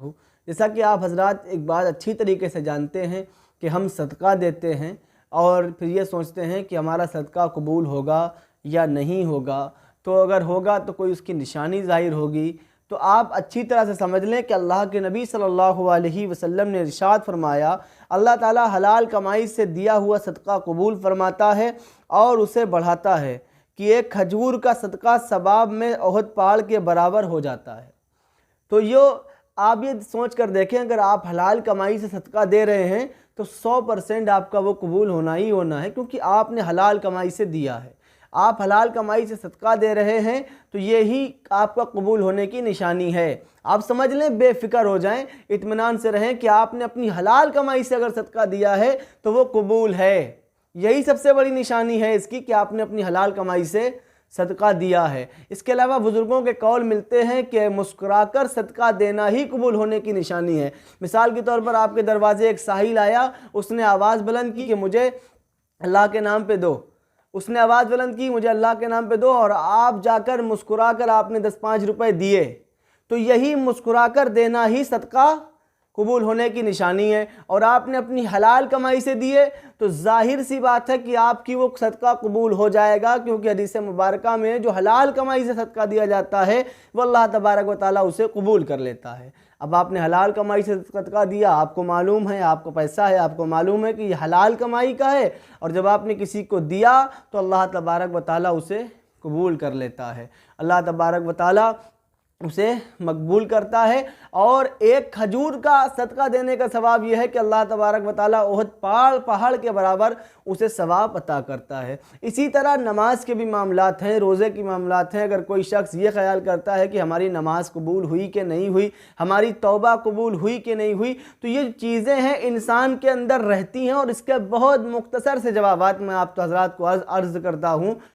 हो। जैसा कि आप हजरात एक बात अच्छी तरीके से जानते हैं कि हम सदका देते हैं और फिर ये सोचते हैं कि हमारा सदका कबूल होगा या नहीं होगा। तो अगर होगा तो कोई उसकी निशानी ज़ाहिर होगी। तो आप अच्छी तरह से समझ लें कि अल्लाह के नबी सल्लल्लाहु अलैहि वसल्लम ने इरशाद फरमाया, अल्लाह ताला हलाल कमाई से दिया हुआ सदका कबूल फरमाता है और उसे बढ़ाता है कि एक खजूर का सदका सवाब में ओहद पहाड़ के बराबर हो जाता है। तो यो आप ये सोच कर देखें, अगर आप हलाल कमाई से सदका दे रहे हैं तो 100% आपका वो कबूल होना ही होना है, क्योंकि आपने हलाल कमाई से दिया है। आप हलाल कमाई से सदका दे रहे हैं तो ये ही आपका कबूल होने की निशानी है। आप समझ लें, बेफिक्र हो जाएं, इत्मीनान से रहें कि आपने अपनी हलाल कमाई से अगर सदका दिया है तो वो कबूल है। यही सबसे बड़ी निशानी है इसकी कि आपने अपनी हलाल कमाई से सदका दिया है। इसके अलावा बुज़ुर्गों के कौल मिलते हैं कि मुस्कुराकर सदका देना ही कबूल होने की निशानी है। मिसाल के तौर पर आपके दरवाज़े एक साहिल आया, उसने आवाज़ बुलंद की कि मुझे अल्लाह के नाम पे दो, उसने आवाज़ बुलंद की मुझे अल्लाह के नाम पे दो, और आप जाकर मुस्कुराकर आपने 10-5 रुपए दिए, तो यही मुस्कुराकर देना ही सदका कबूल होने की निशानी है। और आपने अपनी हलाल कमाई से दिए तो जाहिर सी बात है कि आपकी वो सदका कबूल हो जाएगा, क्योंकि हदीस मुबारका में जो हलाल कमाई से सदका दिया जाता है वह अल्लाह तबारक व तआला उसे कबूल कर लेता है। अब आपने हलाल कमाई से सदका दिया, आपको मालूम है, आपको पैसा है, आपको मालूम है कि ये हलाल कमाई का है, और जब आपने किसी को दिया तो अल्लाह तबारक व तआला उसे कबूल कर लेता है। अल्लाह तबारक व तआला उसे मकबूल करता है। और एक खजूर का सदका देने का सवाब यह है कि अल्लाह तबारक व तआला ओहद पहाड़ के बराबर उसे सवाब अता करता है। इसी तरह नमाज के भी मामलात हैं, रोज़े की मामलात हैं। अगर कोई शख्स ये ख्याल करता है कि हमारी नमाज कबूल हुई कि नहीं हुई, हमारी तौबा कबूल हुई कि नहीं हुई, तो ये चीज़ें हैं इंसान के अंदर रहती हैं, और इसके बहुत मुख्तसर से जवाबात मैं आप तो हज़रात को अर्ज़ करता हूँ